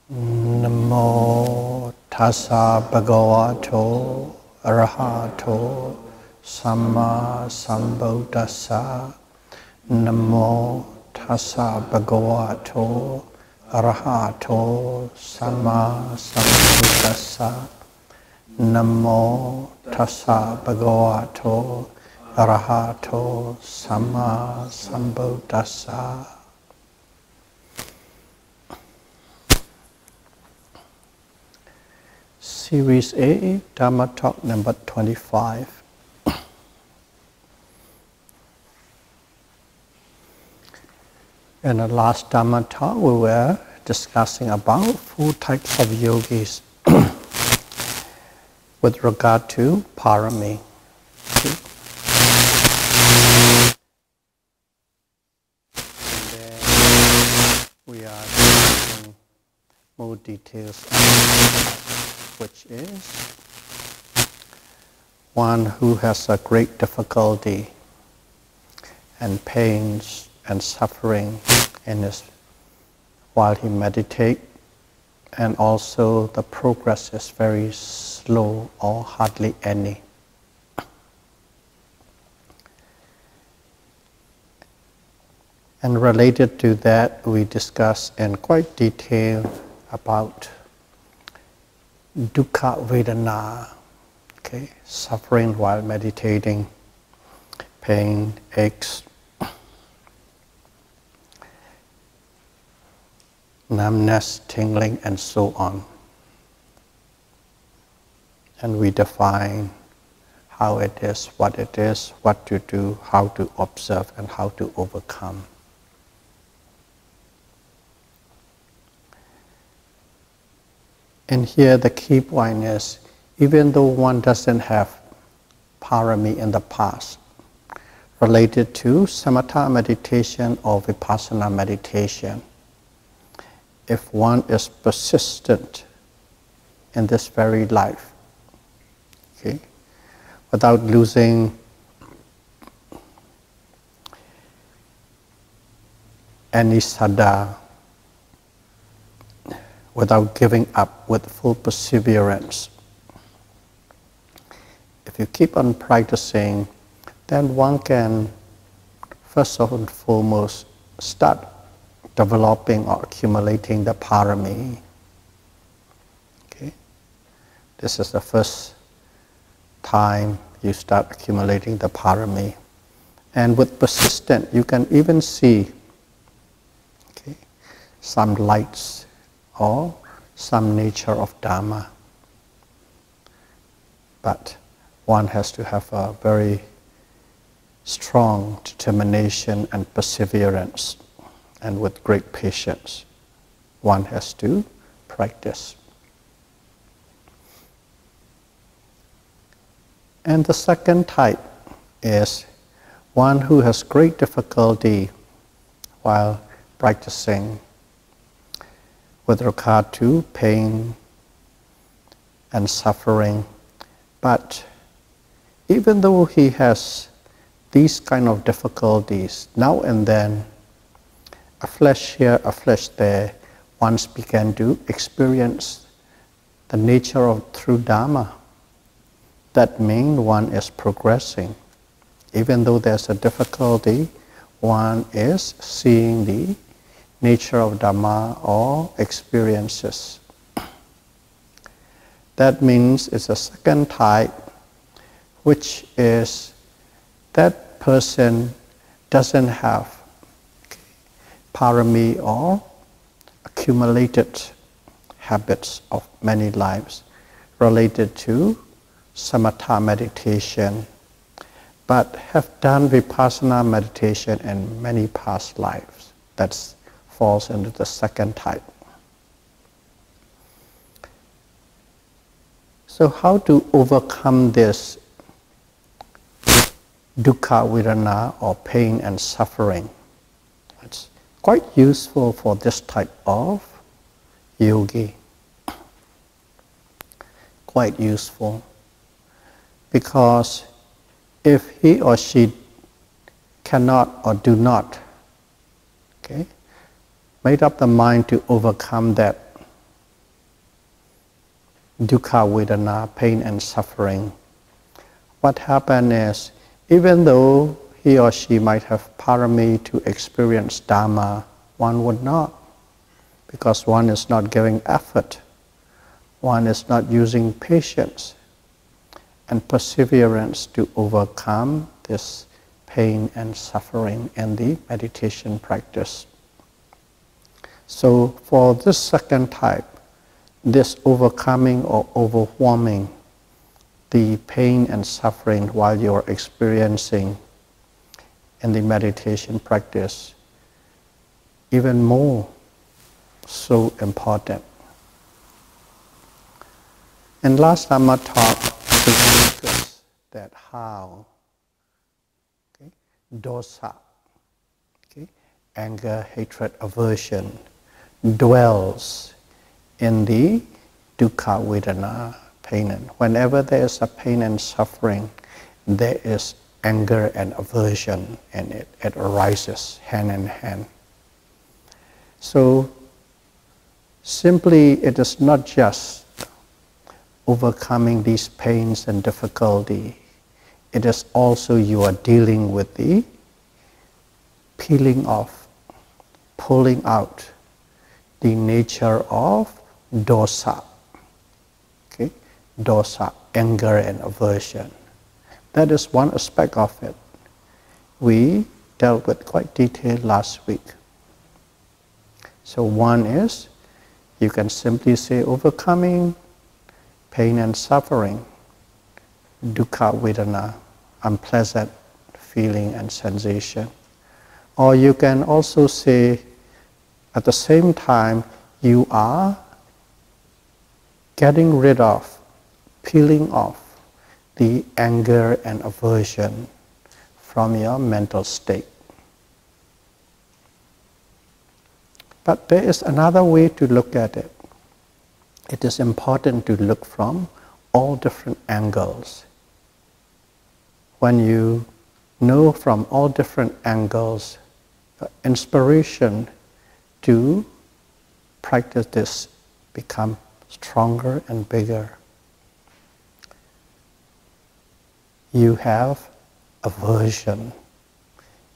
Namo tassa bhagavato arahato samma sambuddhassa. Namo tassa bhagavato arahato samma sambuddhassa. Namo tassa bhagavato arahato samma sambuddhassa. Series A, Dhamma talk number 25. In the last Dhamma talk, we were discussing about 4 types of yogis with regard to parami. And then we are discussing more details which is one who has a great difficulty and pains and suffering in his while he meditates, and also the progress is very slow or hardly any. And related to that, we discuss in quite detail about dukkha vedana, okay, suffering while meditating, pain, aches, numbness, tingling, and so on. And we define how it is, what to do, how to observe, and how to overcome. And here the key point is, even though one doesn't have parami in the past, related to samatha meditation or vipassana meditation, if one is persistent in this very life, okay, without losing any saddha, without giving up, with full perseverance. If you keep on practicing, then one can first and foremost start developing or accumulating the parami. Okay? This is the first time you start accumulating the parami. And with persistence, you can even see, okay, some lights or some nature of Dhamma. But one has to have a very strong determination and perseverance, and with great patience, one has to practice. And the second type is one who has great difficulty while practicing with regard to pain and suffering. But even though he has these kind of difficulties, now and then, a flash here, a flash there, once began to experience the nature of true Dhamma. That means one is progressing. Even though there's a difficulty, one is seeing the nature of Dhamma or experiences. That means it's a second type, which is that person doesn't have parami or accumulated habits of many lives related to samatha meditation, but have done vipassana meditation in many past lives. That falls into the second type. So how to overcome this dukkha vedana or pain and suffering? It's quite useful for this type of yogi. Quite useful. Because if he or she cannot or do not, okay, made up the mind to overcome that dukkha vedana, pain and suffering, what happens is, even though he or she might have parami to experience Dhamma, one would not, because one is not giving effort, one is not using patience and perseverance to overcome this pain and suffering in the meditation practice. So for this second type, this overcoming or overwhelming the pain and suffering while you're experiencing in the meditation practice, even more so important. And last Dhamma talk presented to us that how dosa, anger, hatred, aversion, dwells in the dukkha vedana, pain. And whenever there is a pain and suffering, there is anger and aversion, and it arises hand in hand. So simply, it is not just overcoming these pains and difficulty. It is also you are dealing with the peeling off, pulling out the nature of dosa. Dosa, anger and aversion. That is one aspect of it. We dealt with quite detailed last week. So one is, you can simply say overcoming pain and suffering, dukkha vedana, unpleasant feeling and sensation. Or you can also say, at the same time, you are getting rid of, peeling off the anger and aversion from your mental state. But there is another way to look at it. It is important to look from all different angles. When you know from all different angles, the inspiration to practice this becomes stronger and bigger. You have aversion,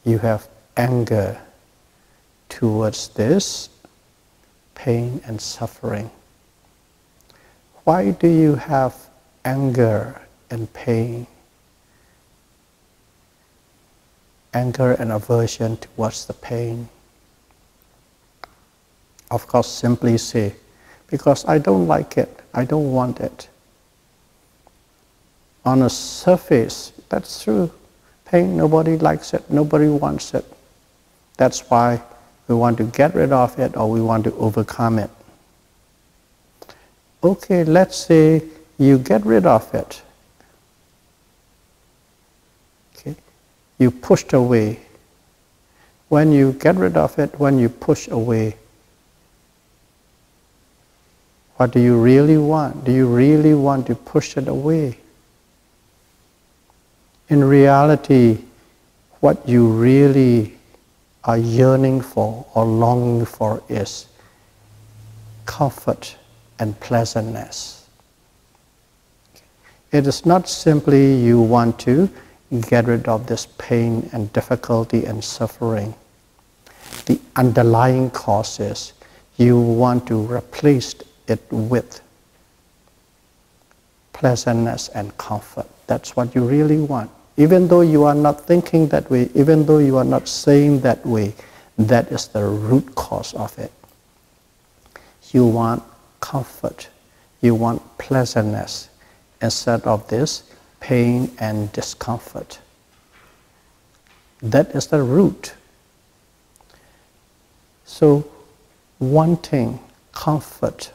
you have anger towards this pain and suffering. Why do you have anger and pain? Anger and aversion towards the pain? Of course, simply say, because I don't like it, I don't want it. On a surface, that's true. Pain, nobody likes it, nobody wants it. That's why we want to get rid of it or we want to overcome it. Okay, let's say you get rid of it. Okay, you pushed away. When you get rid of it, when you push away, what do you really want? Do you really want to push it away? In reality, what you really are yearning for or longing for is comfort and pleasantness. It is not simply you want to get rid of this pain and difficulty and suffering. The underlying cause is you want to replace it with pleasantness and comfort. That's what you really want. Even though you are not thinking that way, even though you are not saying that way, that is the root cause of it. You want comfort, you want pleasantness instead of this pain and discomfort. That is the root. So, wanting comfort,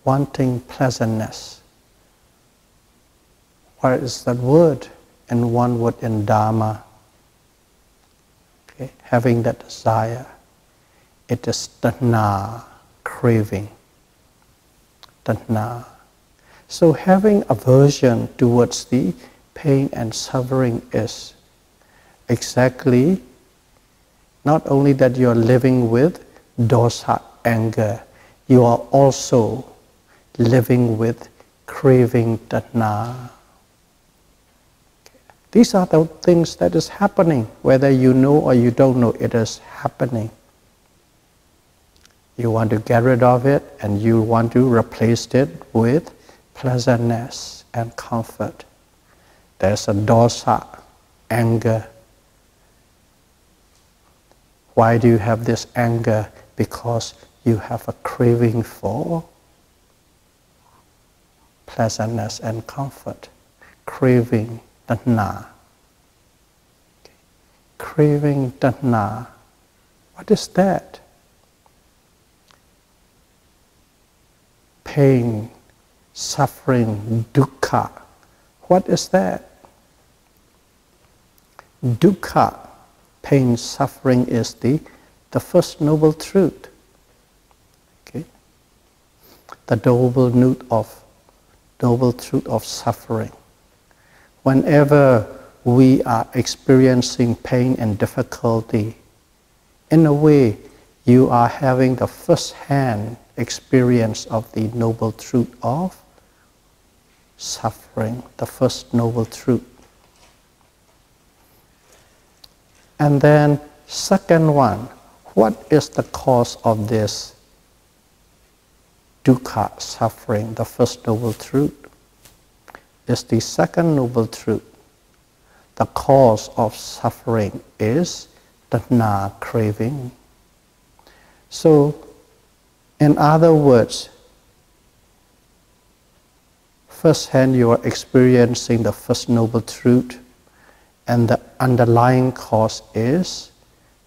wanting pleasantness. What is that word? And one word in Dhamma. Okay, having that desire. It is Dhamma, craving. Dhamma. So having aversion towards the pain and suffering is exactly not only that you are living with dosa, anger, you are also living with craving, Dhamma. These are the things that is happening, whether you know or you don't know, it is happening. You want to get rid of it and you want to replace it with pleasantness and comfort. There's a dosa, anger. Why do you have this anger? Because you have a craving for pleasantness and comfort. Craving, Dhamma. Craving, Dhamma. What is that? Pain, suffering, dukkha. What is that? Dukkha, pain, suffering is the first noble truth. Okay? The noble truth of suffering. Whenever we are experiencing pain and difficulty, in a way, you are having the first-hand experience of the noble truth of suffering, the first noble truth. And then, second one, what is the cause of this dukkha, suffering, the first noble truth? Is the second noble truth. The cause of suffering is Dhamma, craving. So, in other words, firsthand you are experiencing the first noble truth, and the underlying cause is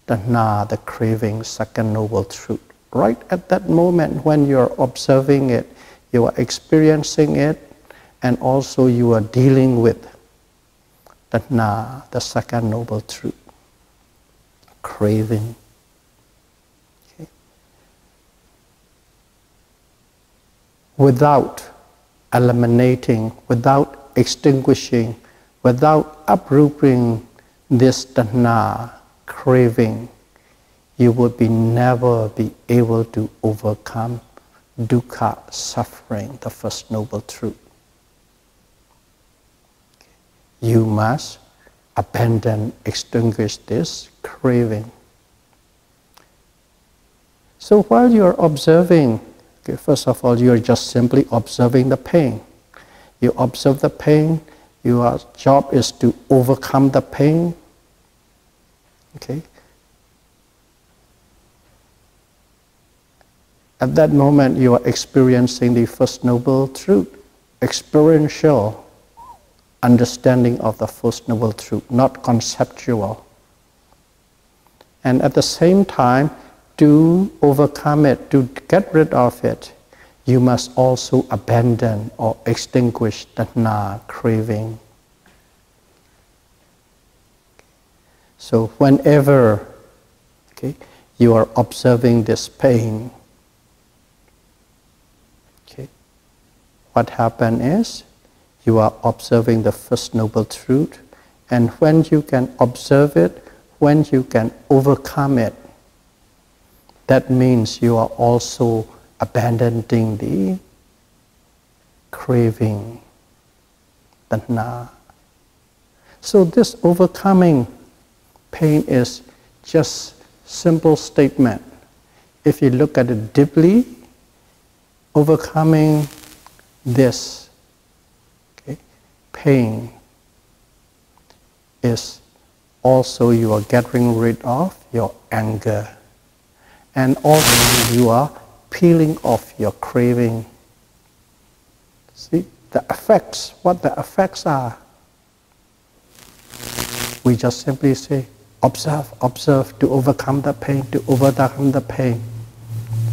Dhamma, the craving, second noble truth. Right at that moment when you are observing it, you are experiencing it, and also you are dealing with Dhamma, the second noble truth. Craving. Okay. Without eliminating, without extinguishing, without uprooting this Dhamma, craving, you would never be able to overcome dukkha, suffering, the first noble truth. You must abandon, extinguish this craving. So while you are observing, okay, first of all, you are just simply observing the pain. You observe the pain, your job is to overcome the pain. Okay? At that moment, you are experiencing the first noble truth, experiential understanding of the first noble truth, not conceptual. And at the same time, to overcome it, to get rid of it, you must also abandon or extinguish Dhamma, craving. So whenever you are observing this pain, what happens is, you are observing the first noble truth, and when you can observe it, when you can overcome it, that means you are also abandoning the craving, Dhamma. So this overcoming pain is just simple statement. If you look at it deeply, overcoming this pain is also you are getting rid of your anger, and also you are peeling off your craving. See the effects, what the effects are. We just simply say, observe, observe, to overcome the pain, to overcome the pain.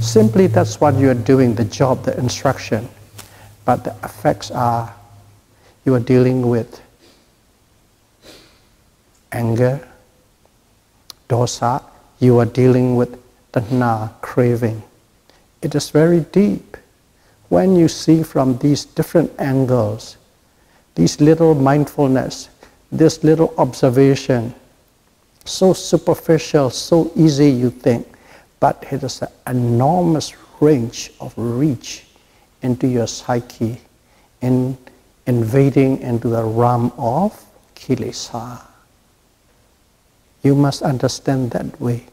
Simply that's what you are doing, the job, the instruction. But the effects are, you are dealing with anger, dosa, you are dealing with Dhamma, craving. It is very deep. When you see from these different angles, these little mindfulness, this little observation, so superficial, so easy you think, but it is an enormous range of reach into your psyche, in invading into the realm of kilesa. You must understand that way.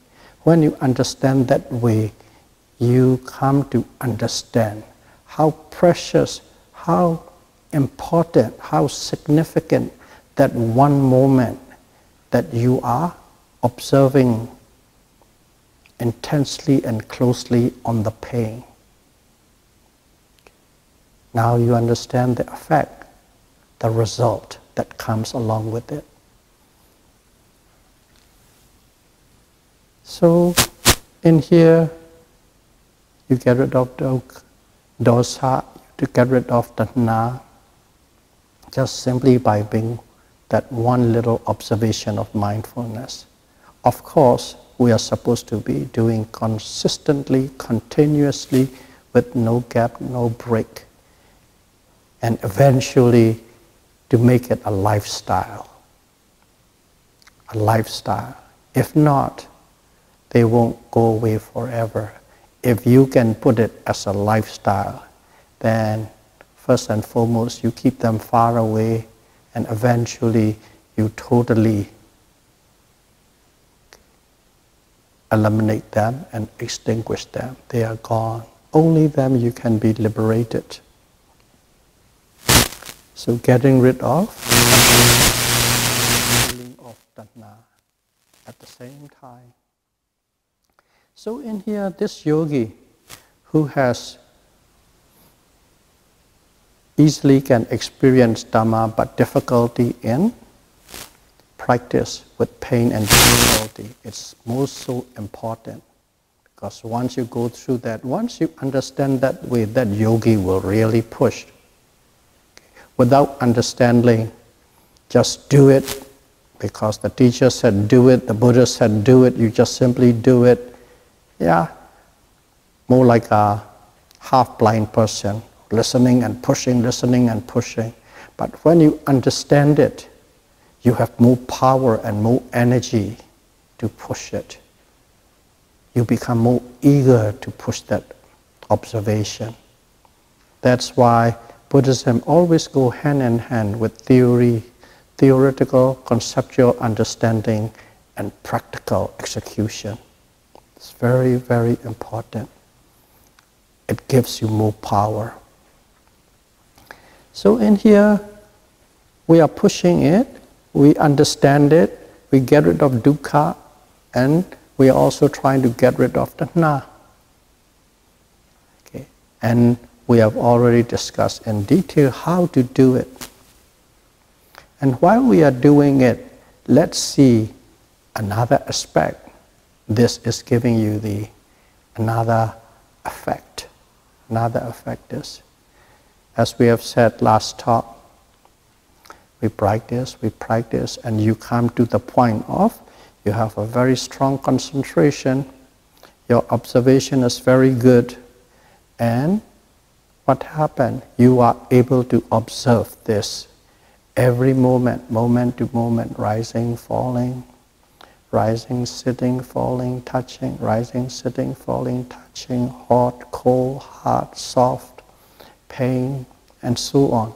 When you understand that way, you come to understand how precious, how important, how significant that one moment that you are observing intensely and closely on the pain. Now you understand the effect, the result that comes along with it. So in here, you get rid of dosa, to get rid of Dhamma, just simply by being that one little observation of mindfulness. Of course, we are supposed to be doing consistently, continuously, with no gap, no break, and eventually to make it a lifestyle. A lifestyle. If not, they won't go away forever. If you can put it as a lifestyle, then first and foremost, you keep them far away, and eventually you totally eliminate them and extinguish them. They are gone. Only them you can be liberated. So getting rid of feeling of Dhamma at the same time. So in here, this yogi who has easily can experience Dhamma but difficulty in practice with pain and difficulty, it's most so important. Because once you go through that, once you understand that way, that yogi will really push. Without understanding, just do it because the teacher said do it, the Buddha said do it, you just simply do it. Yeah, more like a half-blind person, listening and pushing, listening and pushing. But when you understand it, you have more power and more energy to push it. You become more eager to push that observation. That's why Buddhism always goes hand in hand with theory, theoretical, conceptual understanding, and practical execution. It's very, very important. It gives you more power. So in here, we are pushing it, we understand it, we get rid of dukkha, and we are also trying to get rid of Dhamma. Okay. And we have already discussed in detail how to do it. And while we are doing it, let's see another aspect. This is giving you another effect. Another effect is, as we have said last talk, we practice, and you come to the point of, you have a very strong concentration, your observation is very good, and what happened? You are able to observe this every moment, moment to moment, rising, falling, rising, sitting, falling, touching, rising, sitting, falling, touching, hot, cold, hard, soft, pain, and so on.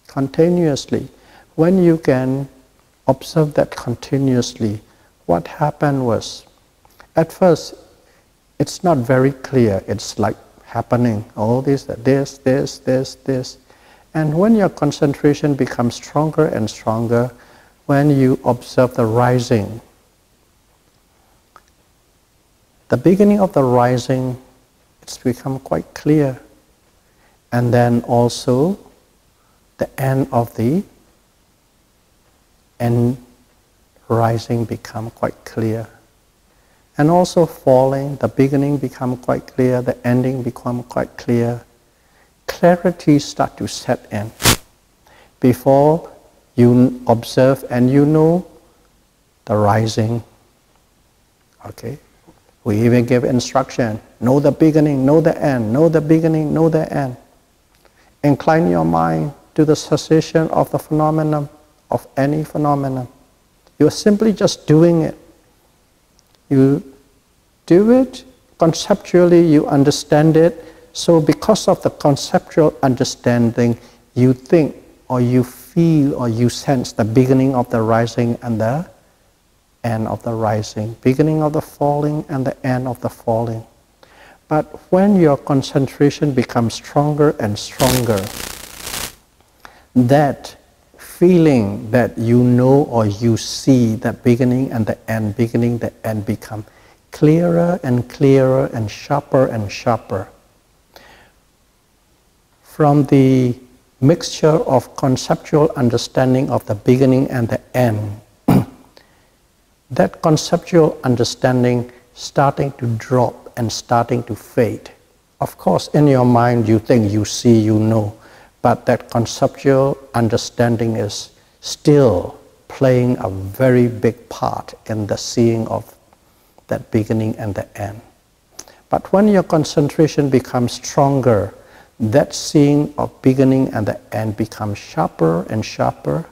Continuously. When you can observe that continuously, what happened was, at first, it's not very clear. It's like happening, all this. And when your concentration becomes stronger and stronger, when you observe the rising, the beginning of the rising, it's become quite clear. And then also the end of the end rising become quite clear. And also falling, the beginning become quite clear, the ending become quite clear. Clarity start to set in. Before you observe and you know the rising. Okay? We even give instruction, know the beginning, know the end, know the beginning, know the end. Incline your mind to the cessation of the phenomenon, of any phenomenon. You're simply just doing it. You do it, conceptually you understand it, so because of the conceptual understanding, you think or you feel or you sense the beginning of the rising and the end of the rising, beginning of the falling and the end of the falling. But when your concentration becomes stronger and stronger, that feeling that you know or you see the beginning and the end, beginning, the end become clearer and clearer and sharper. From the mixture of conceptual understanding of the beginning and the end, that conceptual understanding starting to drop and starting to fade. Of course, in your mind you think you see, you know, but that conceptual understanding is still playing a very big part in the seeing of that beginning and the end. But when your concentration becomes stronger, that seeing of beginning and the end becomes sharper and sharper,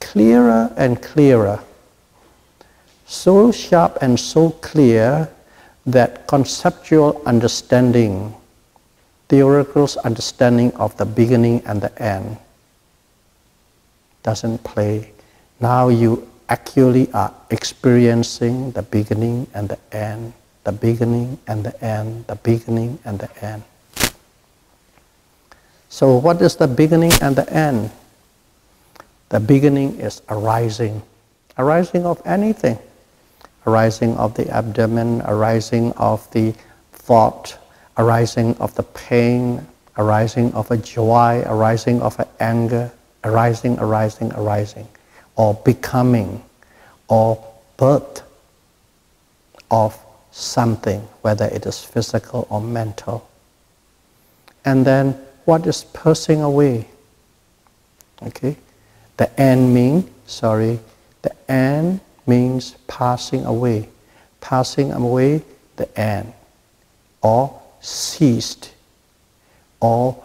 clearer and clearer. So sharp and so clear that conceptual understanding, theoretical understanding of the beginning and the end doesn't play. Now you actually are experiencing the beginning and the end, the beginning and the end, the beginning and the end. So what is the beginning and the end? The beginning is arising of anything. Arising of the abdomen, arising of the thought, arising of the pain, arising of a joy, arising of an anger, arising, or becoming, or birth of something, whether it is physical or mental. And then what is passing away? Okay, the end means passing away the end, or ceased, or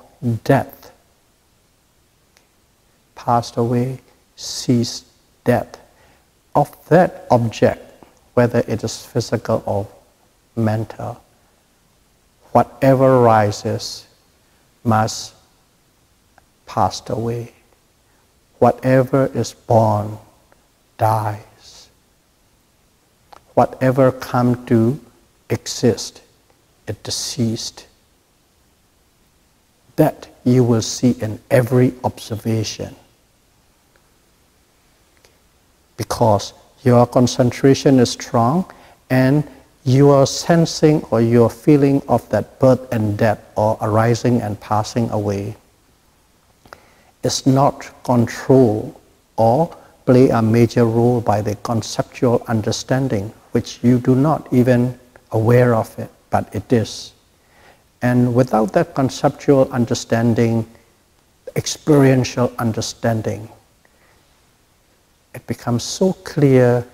death. Passed away, ceased, death. Of that object, whether it is physical or mental, whatever rises must pass away. Whatever is born dies. Whatever come to exist, it deceased. That you will see in every observation. Because your concentration is strong and your sensing or your feeling of that birth and death or arising and passing away is not controlled or play a major role by the conceptual understanding, which you do not even aware of it, but it is. And without that conceptual understanding, experiential understanding, it becomes so clear.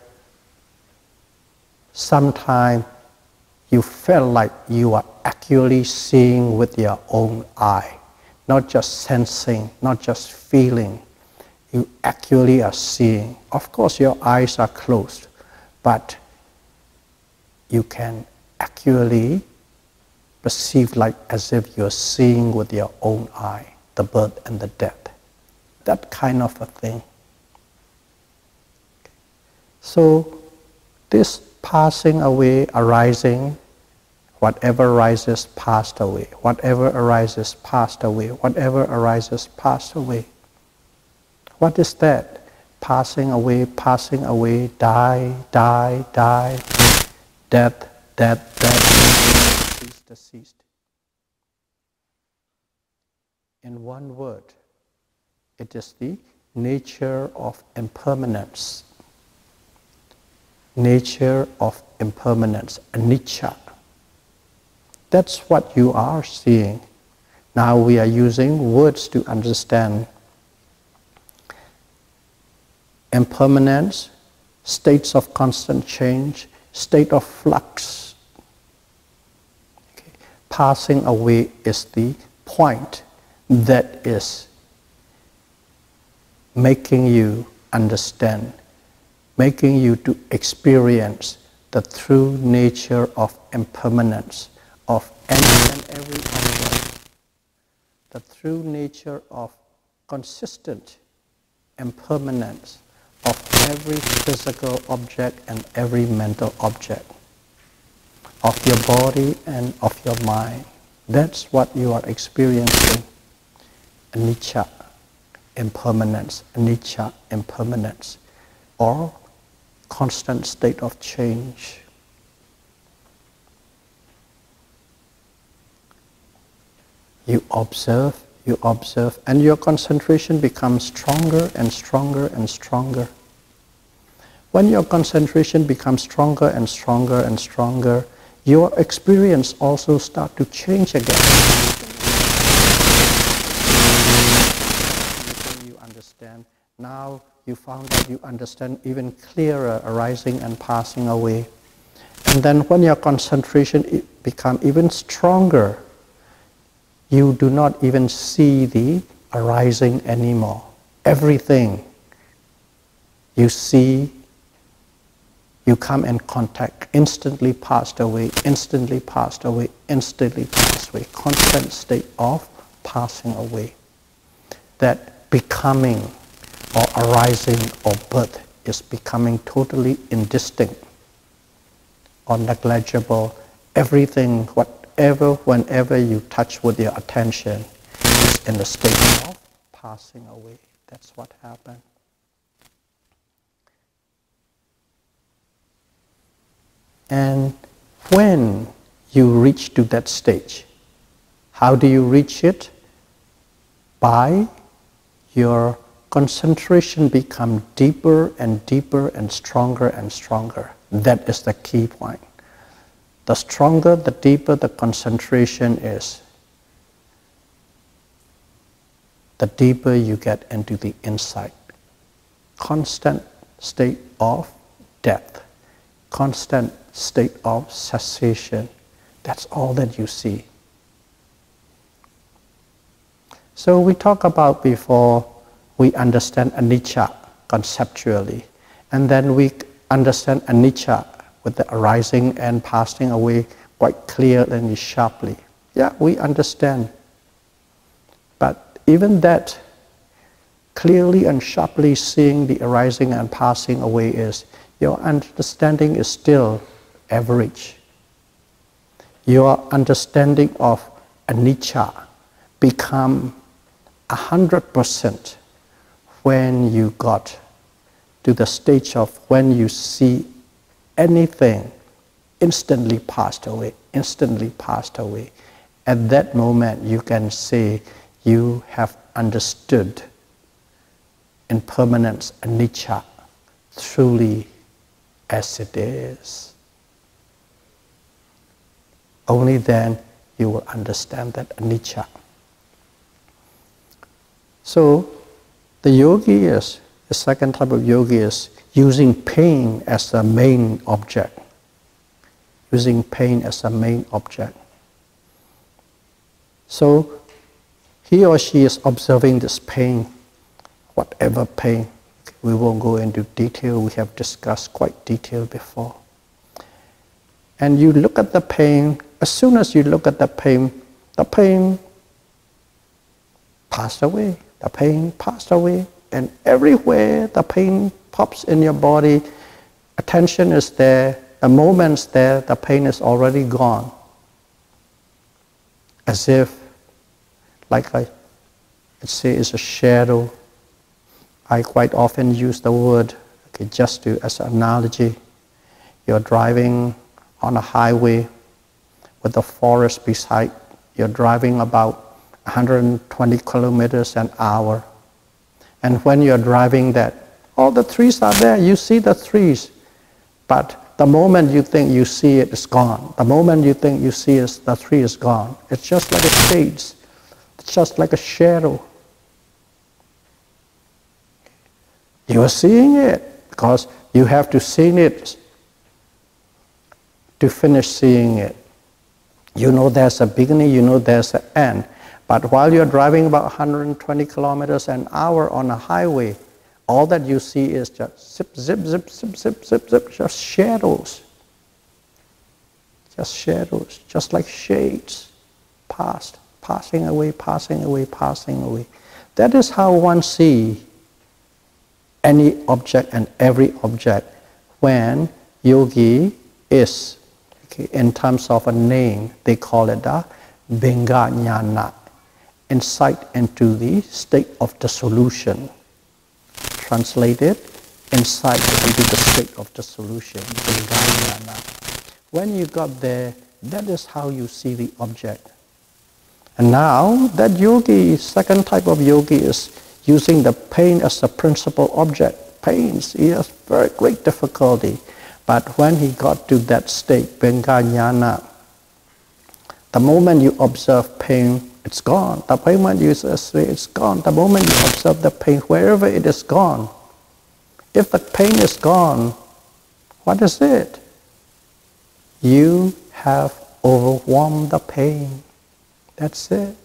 Sometimes you feel like you are actually seeing with your own eye, not just sensing, not just feeling. You actually are seeing. Of course, your eyes are closed, but you can actually perceive like as if you're seeing with your own eye the birth and the death. That kind of a thing. So this passing away, arising, whatever arises passed away, whatever arises passed away, whatever arises passed away. What is that? Passing away, die, death, deceased. In one word, it is the nature of impermanence. Nature of impermanence, anicca. That's what you are seeing. Now we are using words to understand impermanence, states of constant change, state of flux. Okay. Passing away is the point that is making you understand, making you to experience the true nature of impermanence of any and every the true nature of consistent impermanence of every physical object and every mental object, of your body and of your mind. That's what you are experiencing. Anicca, impermanence, anicca, impermanence, or constant state of change. You observe, and your concentration becomes stronger and stronger and stronger. When your concentration becomes stronger and stronger and stronger, your experience also starts to change again. You understand. Now you found that you understand even clearer arising and passing away. And then when your concentration becomes even stronger, you do not even see the arising anymore. Everything you see, you come in contact, instantly passed away, instantly passed away, instantly passed away. Constant state of passing away. That becoming or arising or birth is becoming totally indistinct or negligible. Everything, whatever, whenever you touch with your attention is in the state of passing away. That's what happened. And when you reach to that stage, how do you reach it? By your concentration become deeper and deeper and stronger and stronger. That is the key point. The stronger, the deeper the concentration is, the deeper you get into the insight. Constant state of death, constant state of cessation. That's all that you see. So we talked about before, we understand anicca conceptually, and then we understand anicca with the arising and passing away quite clearly and sharply. Yeah, we understand. But even that, clearly and sharply seeing the arising and passing away is, your understanding is still average. Your understanding of anicca become 100% when you got to the stage of when you see anything instantly passed away, instantly passed away. At that moment you can say you have understood impermanence, anicca, truly as it is. Only then you will understand that anicca. So the yogi is, the second type of yogi is using pain as the main object. Using pain as the main object. So he or she is observing this pain, whatever pain. We won't go into detail, we have discussed quite detail before. And you look at the pain, as soon as you look at the pain passed away. The pain passed away, and everywhere the pain pops in your body, attention is there, the moment's there, the pain is already gone. As if, like let's say it's a shadow. I quite often use the word, just as an analogy. You're driving on a highway with the forest beside. You're driving about 120 kilometers an hour. And when you're driving that, all the trees are there, you see the trees. But the moment you think you see it, it's gone. The moment you think you see it, the tree is gone. It's just like a shades. It's just like a shadow. You are seeing it because you have to see it to finish seeing it. You know there's a beginning, you know there's an end. But while you're driving about 120 kilometers an hour on a highway, all that you see is just zip, zip, zip, zip, zip, zip, zip, just shadows. Just shadows, just like shades, past, passing away, passing away, passing away. That is how one sees any object and every object when yogi is, in terms of a name, they call it a Bhinga Jnana, insight into the state of dissolution. Translated, insight into the state of dissolution, Bhinga Jnana. When you got there, that is how you see the object. And now that yogi, second type of yogi, is using the pain as the principal object. Pains, he has very great difficulty. But when he got to that state, Bhinga Jnana, the moment you observe pain, it's gone. The moment you say it's gone. The moment you observe the pain, wherever it is gone. If the pain is gone, what is it? You have overwhelmed the pain. That's it.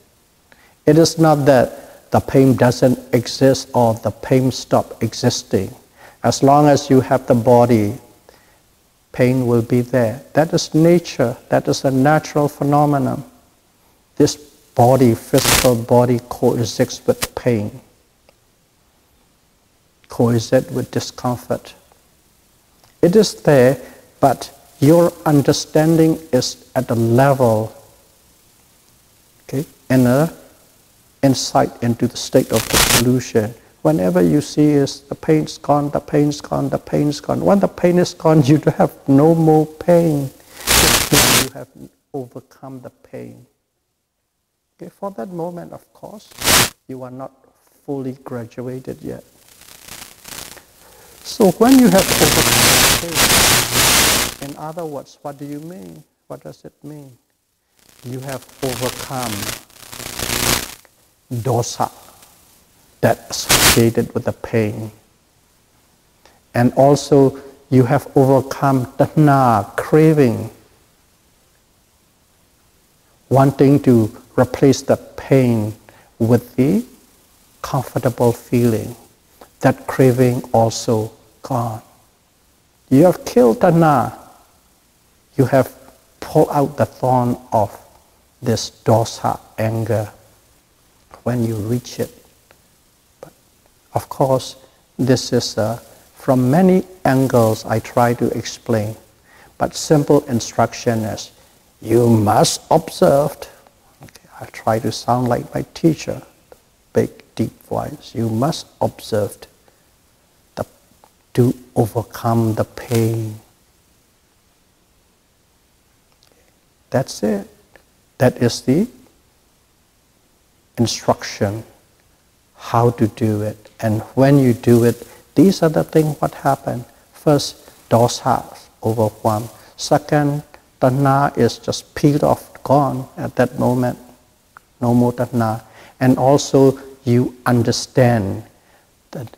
It is not that the pain doesn't exist or the pain stopped existing. As long as you have the body, pain will be there. That is nature. That is a natural phenomenon. This body, physical body, coexists with pain, coexists with discomfort. It is there, but your understanding is at a level, inner insight into the state of dissolution. Whenever you see is the pain's gone, the pain's gone, the pain's gone. When the pain is gone, you have no more pain. You have overcome the pain. For that moment, of course, you are not fully graduated yet. So when you have overcome the pain, in other words, what do you mean? What does it mean? You have overcome dosa that associated with the pain. And also you have overcome Dhamma, craving, wanting to replace the pain with the comfortable feeling. That craving also gone. You have killed Dhamma. You have pulled out the thorn of this dosa, anger, when you reach it. But of course, this is from many angles I try to explain. But simple instruction is, you must observe. I try to sound like my teacher, big, deep voice. You must observe to overcome the pain. That's it. That is the instruction, how to do it. And when you do it, these are the things what happen. First, dosa overwhelmed. Second, Dhamma is just peeled off, gone at that moment. No more Dhamma. And also you understand that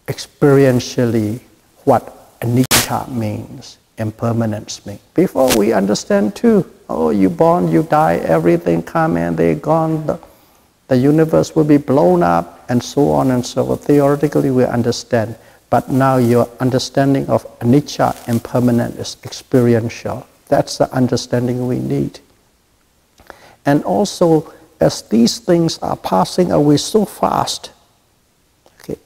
experientially what anicca means, impermanence means. Before we understand too, oh, you born, you die, everything come and they're gone, the universe will be blown up, and so on and so forth. Theoretically we understand, but now your understanding of anicca, impermanent, is experiential. That's the understanding we need. And also, as these things are passing away so fast,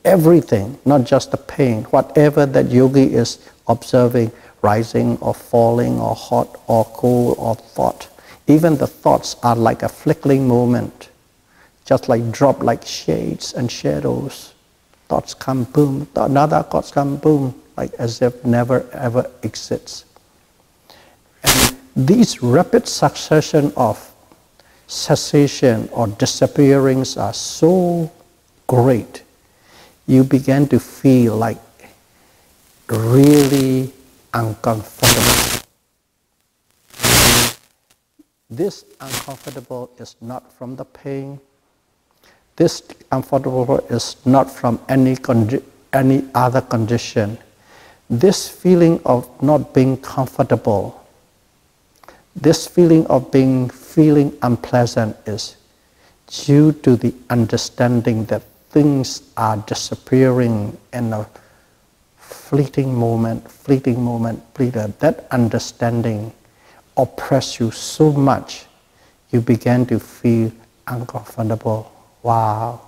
everything, not just the pain, whatever that yogi is observing, rising or falling or hot or cold or thought, even the thoughts are like a flickering moment, just like drop like shades and shadows. Thoughts come, boom, another thoughts come, boom, like as if never ever exists. And these rapid succession of cessation or disappearings are so great, you begin to feel like really uncomfortable. This uncomfortable is not from the pain. This uncomfortable is not from any other condition. This feeling of not being comfortable, this feeling of feeling unpleasant is due to the understanding that things are disappearing in a fleeting moment. That understanding oppresses you so much, you begin to feel uncomfortable. Wow,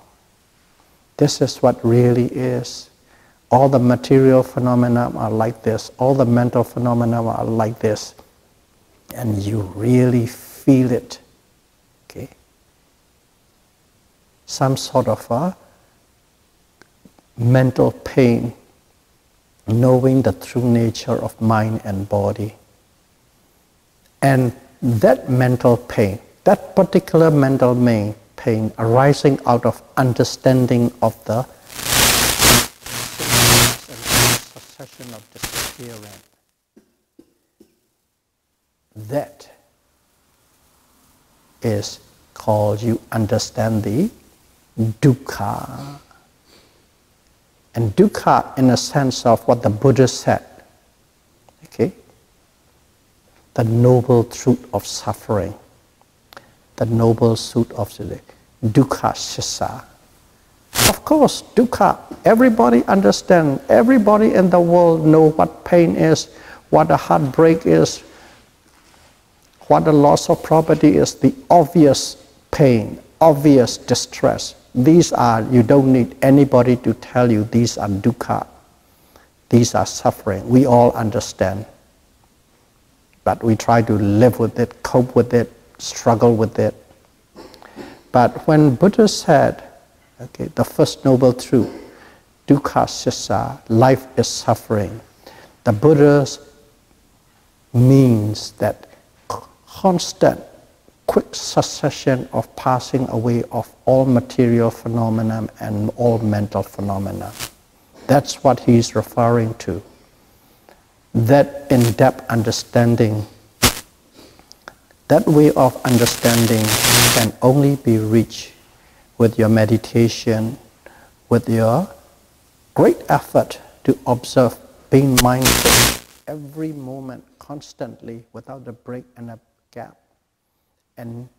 this is what really is. All the material phenomena are like this. All the mental phenomena are like this. And you really feel it. Okay? Some sort of a mental pain, knowing the true nature of mind and body. And that mental pain, that particular mental pain arising out of understanding of the succession of disappearance, that is called, you understand the dukkha. And dukkha in a sense of what the Buddha said, okay? The noble truth of suffering, the noble truth of the dukkha shisa. Of course, dukkha, everybody understands, everybody in the world knows what pain is, what a heartbreak is, what the loss of property is, the obvious pain, obvious distress. These are, you don't need anybody to tell you, these are dukkha. These are suffering. We all understand. But we try to live with it, cope with it, struggle with it. But when Buddha said, okay, the first noble truth, dukkha sissa, life is suffering, the Buddha means that constant, quick succession of passing away of all material phenomena and all mental phenomena. That's what he's referring to. That in-depth understanding, that way of understanding can only be reached with your meditation, with your great effort to observe, being mindful every moment, constantly, without a break and a gap. And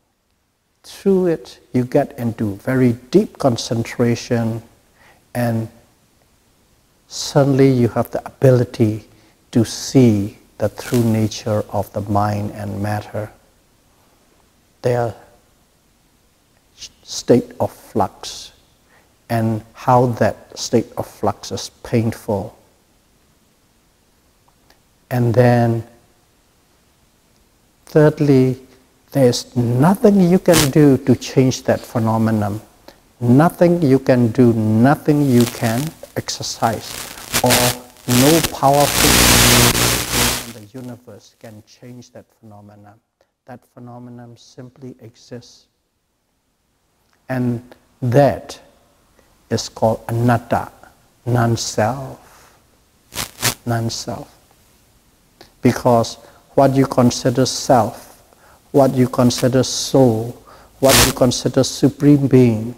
through it, you get into very deep concentration, and suddenly you have the ability to see the true nature of the mind and matter. Their state of flux, and how that state of flux is painful. And then, thirdly, there's nothing you can do to change that phenomenon. Nothing you can do, nothing you can exercise, or no powerful force in the universe can change that phenomenon. That phenomenon simply exists. And that is called anatta, non-self. Non-self. Because what you consider self, what you consider soul, what you consider supreme being,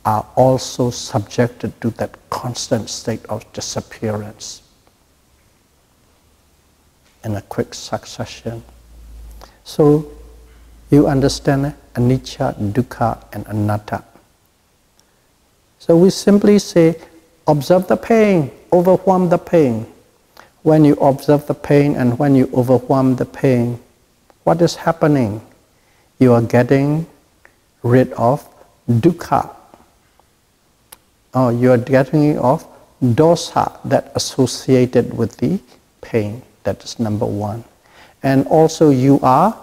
are also subjected to that constant state of disappearance in a quick succession. So you understand anicca, dukkha, and anatta. So we simply say, observe the pain, overwhelm the pain. When you observe the pain and when you overwhelm the pain, what is happening? You are getting rid of dukkha. Or you are getting rid of dosa that associated with the pain. That is number one. And also you are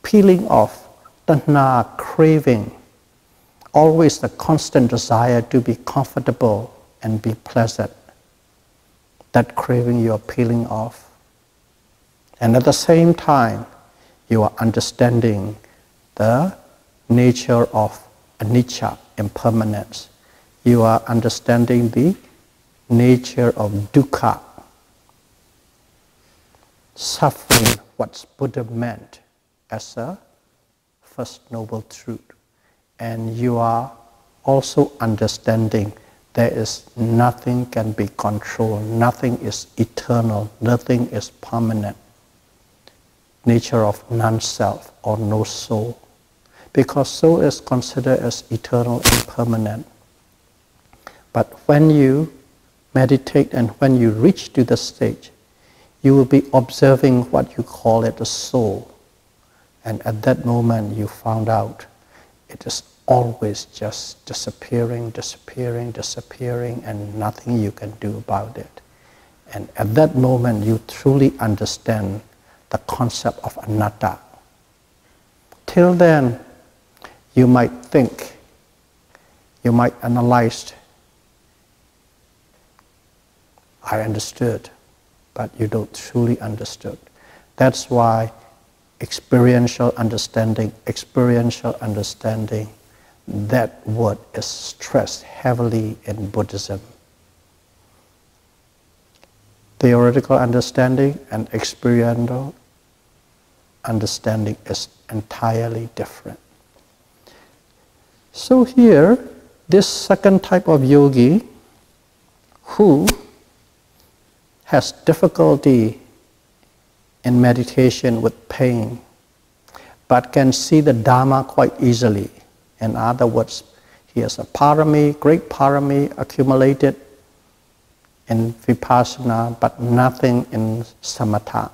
peeling off tanha, craving. Always the constant desire to be comfortable and be pleasant. That craving you are peeling off. And at the same time, you are understanding the nature of anicca, impermanence. You are understanding the nature of dukkha, suffering, what Buddha meant as a first noble truth. And you are also understanding there is nothing can be controlled, nothing is eternal, nothing is permanent. Nature of non-self or no soul. Because soul is considered as eternal and permanent. But when you meditate and when you reach to the stage, you will be observing what you call it a soul. And at that moment you found out it is always just disappearing, disappearing, disappearing, and nothing you can do about it. And at that moment you truly understand the concept of anatta. Till then, you might think, you might analyze, I understood, but you don't truly understood. That's why experiential understanding, that word is stressed heavily in Buddhism. Theoretical understanding and experiential understanding is entirely different. So here, this second type of yogi who has difficulty in meditation with pain, but can see the Dhamma quite easily. In other words, he has a parami, great parami accumulated in Vipassana, but nothing in Samatha.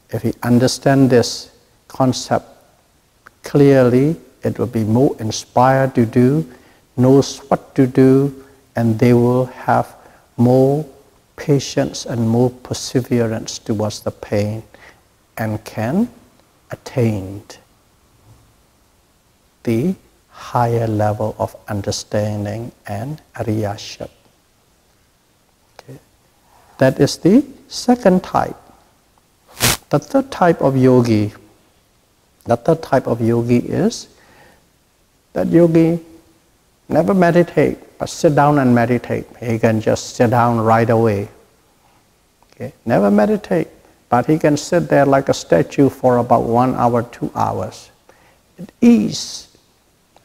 If he understands this concept clearly, it will be more inspired to do, knows what to do, and they will have more patience and more perseverance towards the pain and can attain the higher level of understanding and ariyaship. Okay. That is the second type. The third type of yogi is that yogi never meditate, but sit down and meditate. He can just sit down right away. Okay? Never meditate, but he can sit there like a statue for about 1 hour, 2 hours. At ease,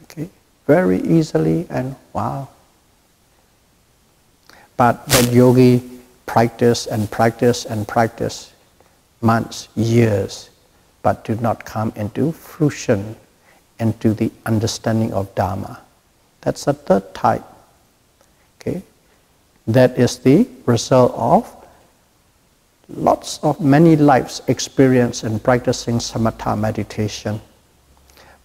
okay? Very easily, and wow. But that yogi practice months, years, but do not come into fruition, into the understanding of Dhamma. That's the third type. Okay? That is the result of many lives experience in practicing samatha meditation.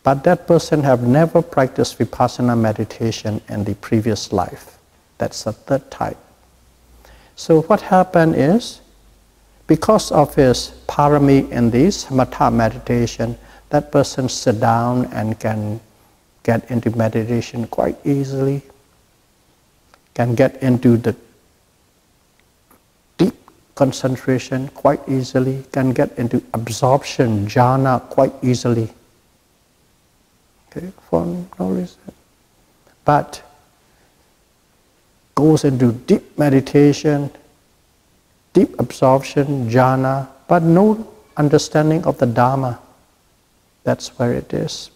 But that person have never practiced Vipassana meditation in the previous life. That's the third type. So what happened is, because of his parami in the samatha meditation, that person sit down and can get into meditation quite easily, can get into the deep concentration quite easily, can get into absorption, jhana quite easily. Okay, for no reason. But goes into deep meditation, deep absorption, jhana, but no understanding of the Dhamma. That's where it is.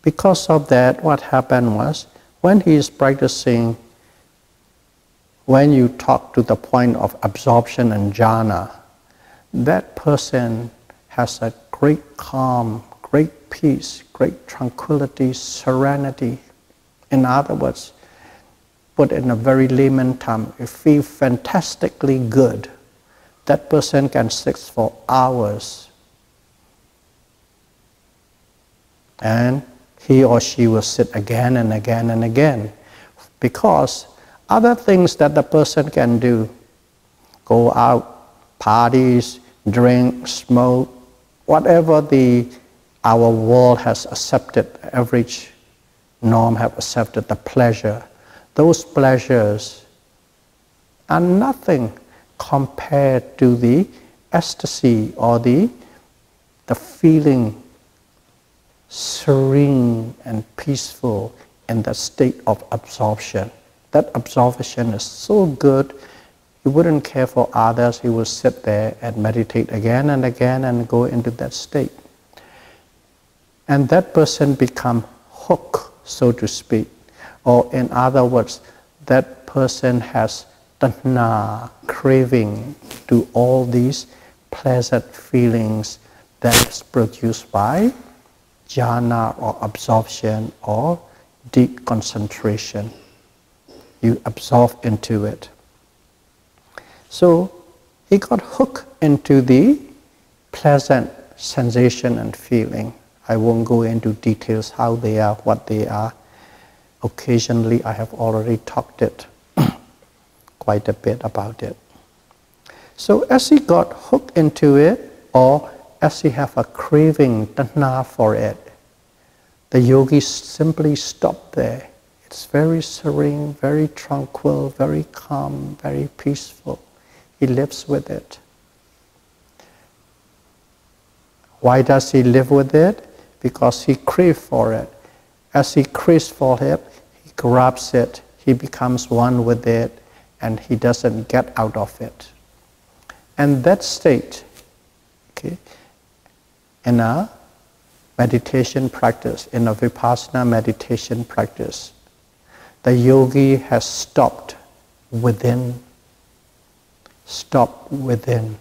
Because of that, what happened was, when he is practicing, when you talk to the point of absorption and jhana, that person has a great calm, great peace, great tranquility, serenity. In other words, put in a very layman term, you feel fantastically good. That person can sit for hours, and he or she will sit again and again and again, because other things that the person can do, go out, parties, drink, smoke, whatever our world has accepted, average norm have accepted the pleasure. Those pleasures are nothing compared to the ecstasy or the feeling serene and peaceful in the state of absorption. That absorption is so good, you wouldn't care for others. You will sit there and meditate again and again and go into that state. And that person become hooked, so to speak. Or in other words, that person has Dhamma, craving to all these pleasant feelings that is produced by jhana or absorption or deep concentration. You absorb into it. So He got hooked into the pleasant sensation and feeling. I won't go into details how they are, what they are. Occasionally I have already talked it quite a bit about it. So as he got hooked into it, or as he have a craving, Dhamma for it, the yogi simply stopped there. It's very serene, very tranquil, very calm, very peaceful. He lives with it. Why does he live with it? Because he craves for it. As he craves for it, he grabs it, he becomes one with it, and he doesn't get out of it. And that state, okay, in a meditation practice, in a Vipassana meditation practice, the yogi has stopped within. Stop within.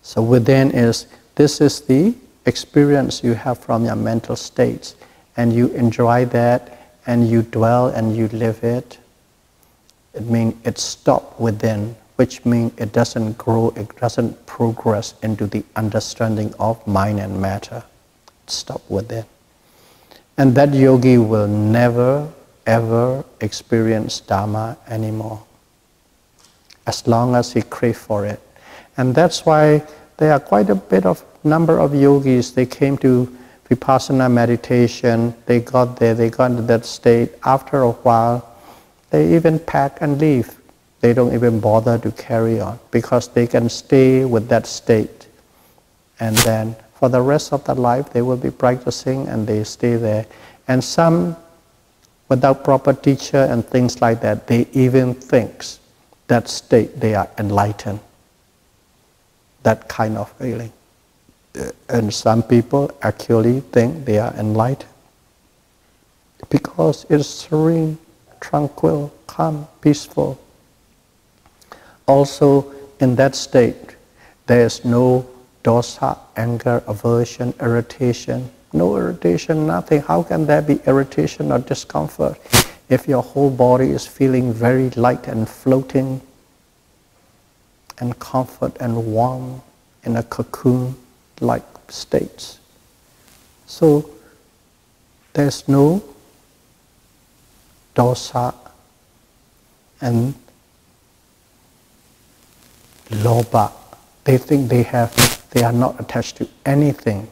So within is, this is the experience you have from your mental states, and you enjoy that, and you dwell and you live it. It means it stopped within, which means it doesn't grow, it doesn't progress into the understanding of mind and matter. It stopped within. And that yogi will never, ever experience Dhamma anymore, as long as he craves for it. And that's why there are quite a bit of number of yogis, they came to Vipassana meditation, they got there, they got into that state. After a while, they even pack and leave. They don't even bother to carry on, because they can stay with that state. And then for the rest of their life, they will be practicing and they stay there. And some, without proper teacher and things like that, they even think that state they are enlightened. That kind of feeling. And some people actually think they are enlightened because it's serene, tranquil, calm, peaceful. Also, in that state, there is no dosa, anger, aversion, irritation. No irritation, nothing. How can there be irritation or discomfort if your whole body is feeling very light and floating and comfort and warm in a cocoon-like states? So there's no dosa and lobha. They think they are not attached to anything.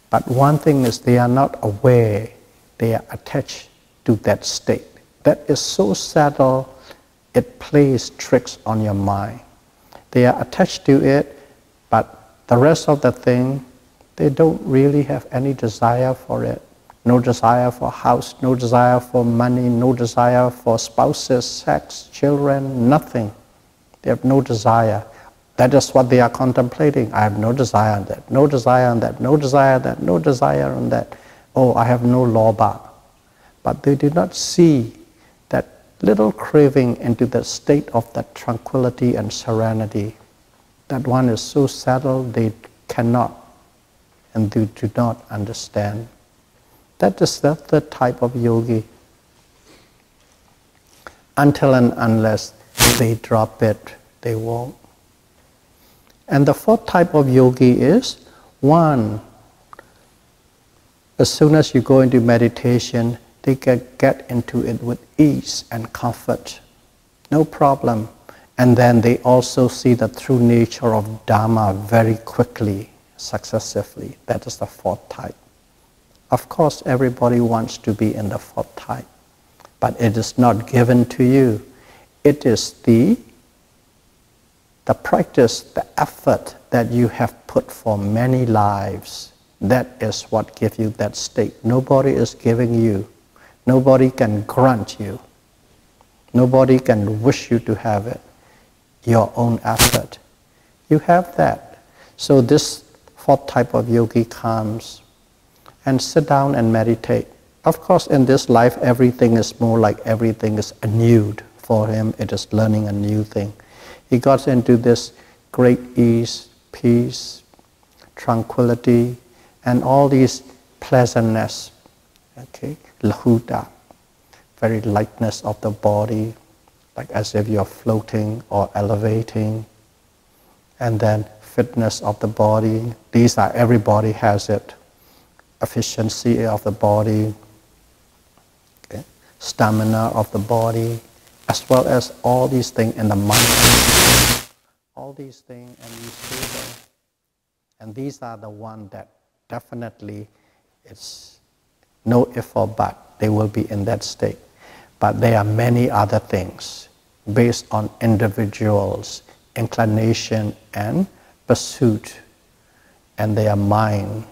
But one thing is they are not aware, they are attached to that state. That is so subtle, it plays tricks on your mind. They are attached to it, but the rest of the thing, they don't really have any desire for it. No desire for house, no desire for money, no desire for spouses, sex, children, nothing. They have no desire. That is what they are contemplating. I have no desire on that, no desire on that, no desire on that, no desire on that. Oh, I have no lobha. But they do not see that little craving into the state of that tranquility and serenity. That one is so subtle they cannot and they do not understand. That is the third type of yogi. Until and unless they drop it, they won't. And the fourth type of yogi is, one, as soon as you go into meditation, they can get into it with ease and comfort, no problem. And then they also see the true nature of Dhamma very quickly, successively. That is the fourth type. Of course, everybody wants to be in the fourth type, but it is not given to you. It is the practice, the effort that you have put for many lives. That is what gives you that state. Nobody is giving you. Nobody can grant you. Nobody can wish you to have it. Your own effort. You have that. So this fourth type of yogi comes and sit down and meditate. Of course, in this life, everything is more like everything is anew. For him, it is learning a new thing. He got into this great ease, peace, tranquility, and all these pleasantness, okay, lahuta, very lightness of the body, like as if you're floating or elevating. And then fitness of the body, these are, everybody has it. Efficiency of the body, okay. Stamina of the body, as well as all these things in the mind. All these things, and you see them. And these are the ones that definitely it's no if or but, they will be in that state. But there are many other things based on individuals' inclination and pursuit and their mind.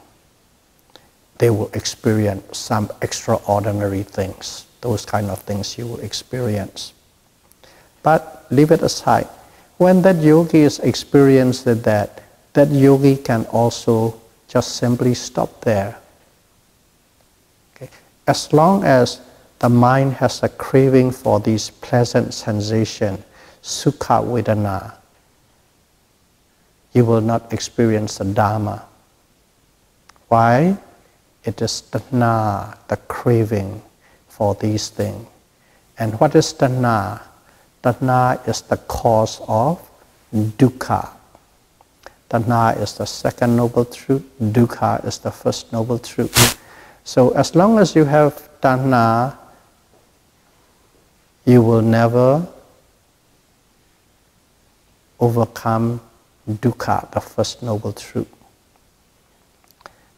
They will experience some extraordinary things. Those kind of things you will experience. But leave it aside. When that yogi is experiencing that yogi can also just simply stop there. Okay? As long as the mind has a craving for these pleasant sensations, sukha vedana, you will not experience the Dhamma. Why? It is Dhamma, the craving for these things. And what is Dhamma? Dhamma is the cause of dukkha. Dhamma is the second noble truth, dukkha is the first noble truth. So as long as you have Dhamma, you will never overcome dukkha, the first noble truth.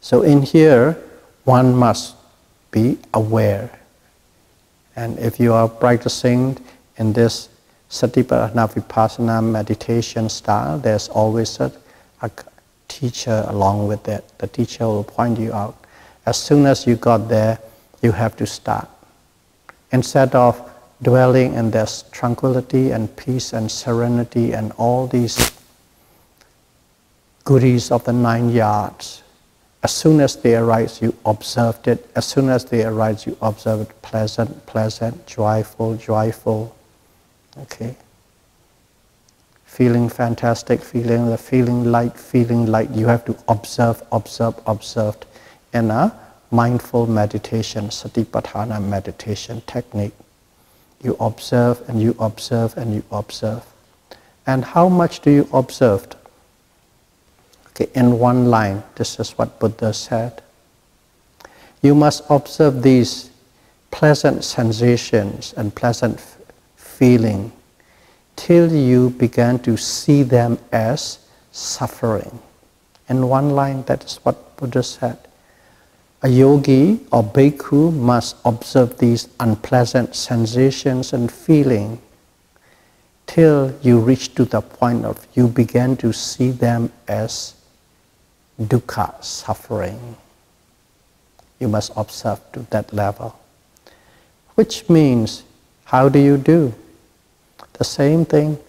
So in here, one must be aware. And if you are practicing in this Satipatthana Vipassana meditation style, there's always a teacher along with it. The teacher will point you out. As soon as you got there, you have to start. Instead of dwelling in this tranquility and peace and serenity and all these goodies of the 9 yards, as soon as they arise, you observed it. As soon as they arise, you observe it pleasant, pleasant, joyful, joyful. Okay? Feeling fantastic, feeling light. You have to observe, observe, observe in a mindful meditation, Satipatthana meditation technique. You observe and you observe and you observe. And how much do you observe? Okay, in one line, this is what Buddha said. You must observe these pleasant sensations and pleasant feeling till you begin to see them as suffering. In one line, that is what Buddha said. A yogi or bhikkhu must observe these unpleasant sensations and feeling till you reach to the point of you begin to see them as dukkha, suffering. You must observe to that level. Which means, how do you do? The same thing.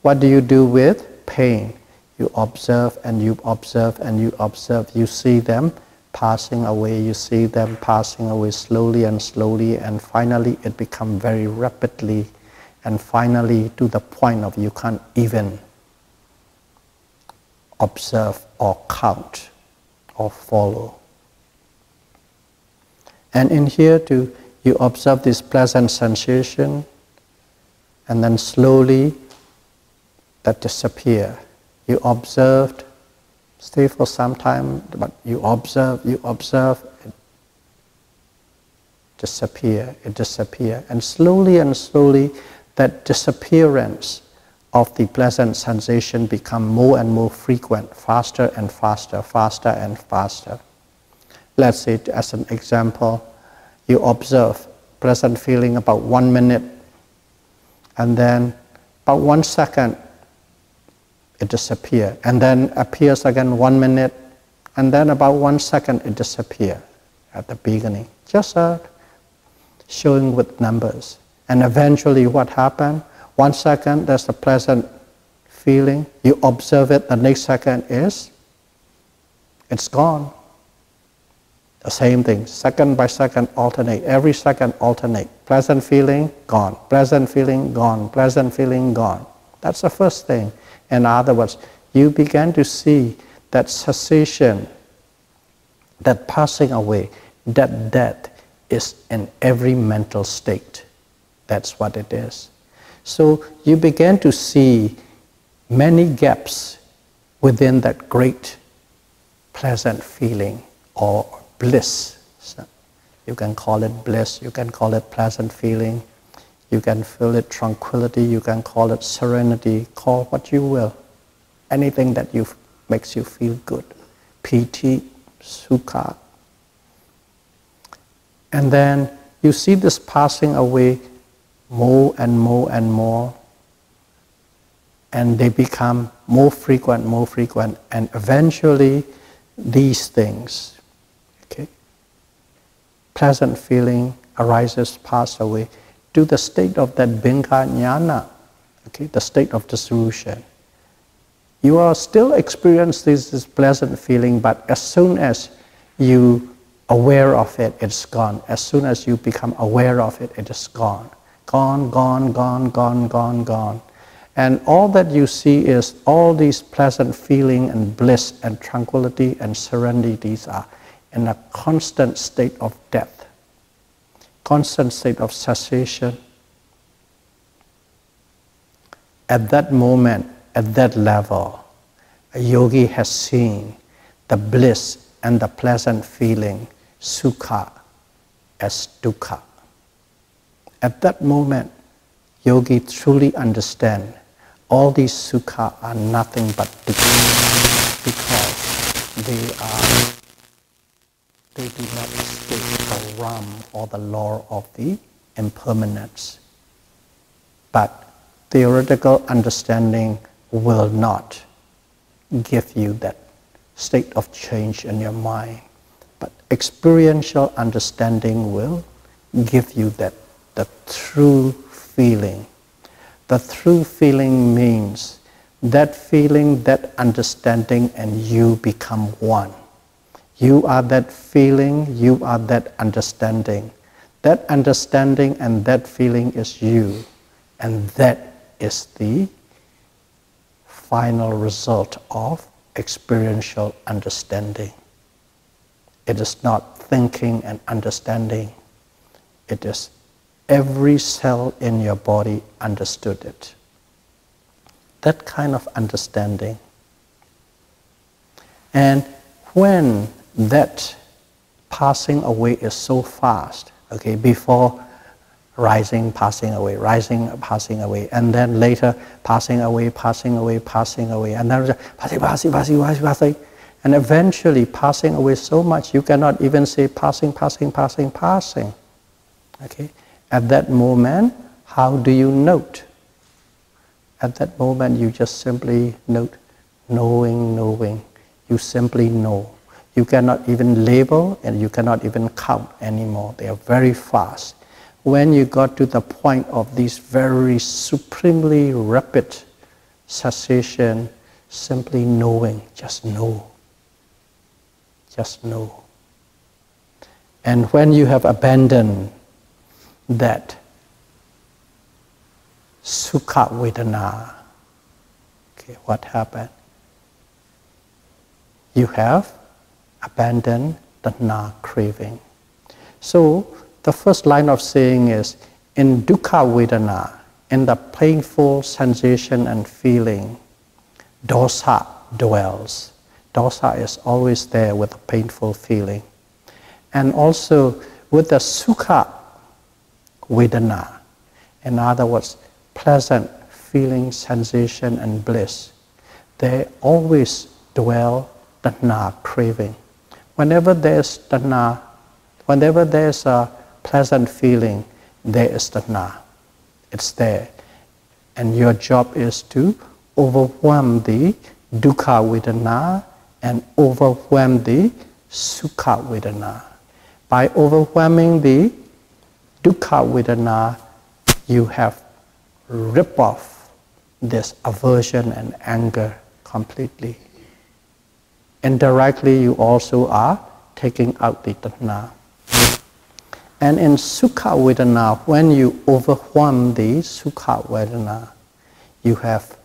What do you do with pain? You observe and you observe and you observe. You see them passing away, you see them passing away slowly and slowly, and finally it becomes very rapidly, and finally to the point of you can't even observe or count or follow. And in here too, you observe this pleasant sensation, and then slowly that disappear. You observed, stay for some time, but you observe, it disappear, and slowly that disappearance of the pleasant sensation become more and more frequent, faster and faster, faster and faster. Let's say, as an example, you observe pleasant feeling about 1 minute, and then about 1 second, it disappears, and then appears again 1 minute, and then about 1 second it disappears at the beginning. Just showing with numbers. And eventually what happened? 1 second, there's a pleasant feeling. You observe it, the next second it's gone. The same thing, second by second alternate, every second alternate. Pleasant feeling, gone. Pleasant feeling, gone. Pleasant feeling, gone. That's the first thing. In other words, you begin to see that cessation, that passing away, that death is in every mental state. That's what it is. So you began to see many gaps within that great pleasant feeling or bliss. So you can call it bliss, you can call it pleasant feeling, you can feel it tranquility, you can call it serenity, call what you will. Anything that makes you feel good. Piti, sukha. And then you see this passing away more and more and more, and they become more frequent, and eventually these things, okay, pleasant feeling arises, pass away, to the state of that bhinga jnana, okay, the state of dissolution. You are still experiencing this pleasant feeling, but as soon as you aware of it, it's gone. As soon as you become aware of it, it is gone. Gone, gone, gone, gone, gone, gone. And all that you see is all these pleasant feeling and bliss and tranquility and serenity. These are in a constant state of depth, constant state of cessation. At that moment, at that level, a yogi has seen the bliss and the pleasant feeling, sukha, as dukkha. At that moment, yogi truly understands all these sukha are nothing but dukkha, because they do not escape the realm or the law of the impermanence. But theoretical understanding will not give you that state of change in your mind. But experiential understanding will give you the true feeling. The true feeling means that feeling, that understanding, and you become one. You are that feeling, you are that understanding. That understanding and that feeling is you. And that is the final result of experiential understanding. It is not thinking and understanding. It is every cell in your body understood it. That kind of understanding. And when that passing away is so fast, okay, before rising, passing away, rising, passing away, and then later passing away, and then passing, and eventually passing away so much you cannot even say passing. Okay? At that moment, how do you note? At that moment, you just simply note, knowing. You simply know. You cannot even label and you cannot even count anymore. They are very fast. When you got to the point of this very supremely rapid cessation, simply knowing, just know. Just know. And when you have abandoned that sukha vedana, okay, what happened? You have abandoned dhamma craving. So the first line of saying is, in dukkha vedana, in the painful sensation and feeling, dosa dwells. Dosa is always there with a painful feeling. And also with the sukha vedana, in other words, pleasant feeling, sensation and bliss, they always dwell dhamma craving. Whenever there's dhamma, whenever there's a pleasant feeling, there is dhamma. It's there. And your job is to overwhelm the dukkha vedana and overwhelm the sukha vedana. By overwhelming the dukkha vedana, you have ripped off this aversion and anger completely. Indirectly, you also are taking out the dhamma. And in sukha vedana, when you overwhelm the sukha vedana, you have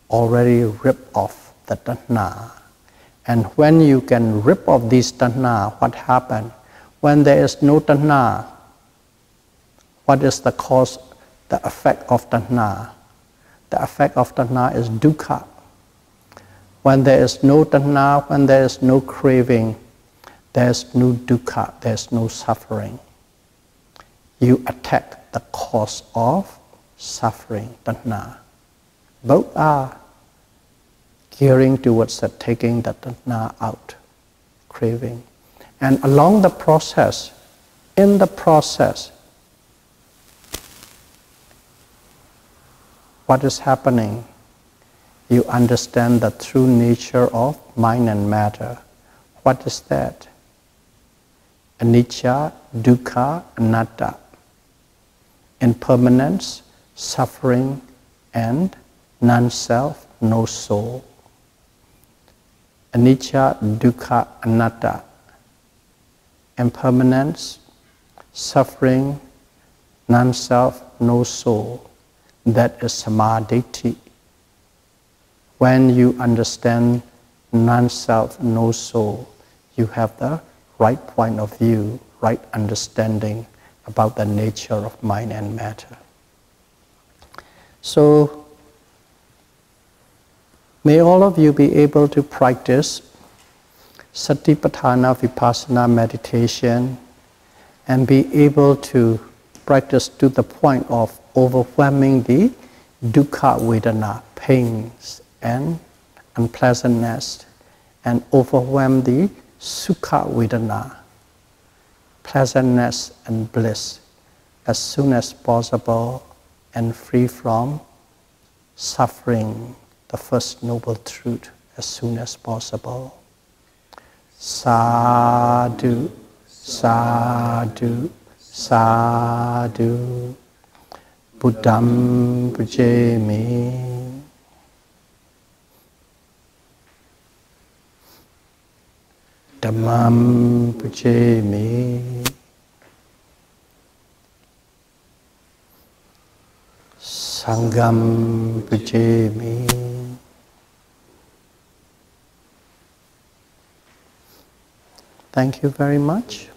already ripped off the dhamma. And when you can rip off this dhamma, what happens? When there is no dhamma, what is the cause the effect of tanha. The effect of tanha is dukkha. When there is no tanha, when there is no craving, there is no dukkha, there is no suffering. You attack the cause of suffering, tanha. Both are gearing towards taking the tanha out, craving. And along the process, in the process, what is happening? You understand the true nature of mind and matter. What is that? Anicca, dukkha, anatta. Impermanence, suffering, and non-self, no soul. Anicca, dukkha, anatta. Impermanence, suffering, non-self, no soul. That is samadhi. When you understand non-self, no soul, you have the right point of view, right understanding about the nature of mind and matter. So, may all of you be able to practice Satipatthana Vipassana meditation and be able to practice to the point of overwhelming the dukkha vedana, pains and unpleasantness, and overwhelm the sukha vedana, pleasantness and bliss, as soon as possible, and free from suffering, the first noble truth, as soon as possible. Sadhu, sadhu, sadhu. Buddham pujami. Dhammam pujami. Sangham pujami. Thank you very much.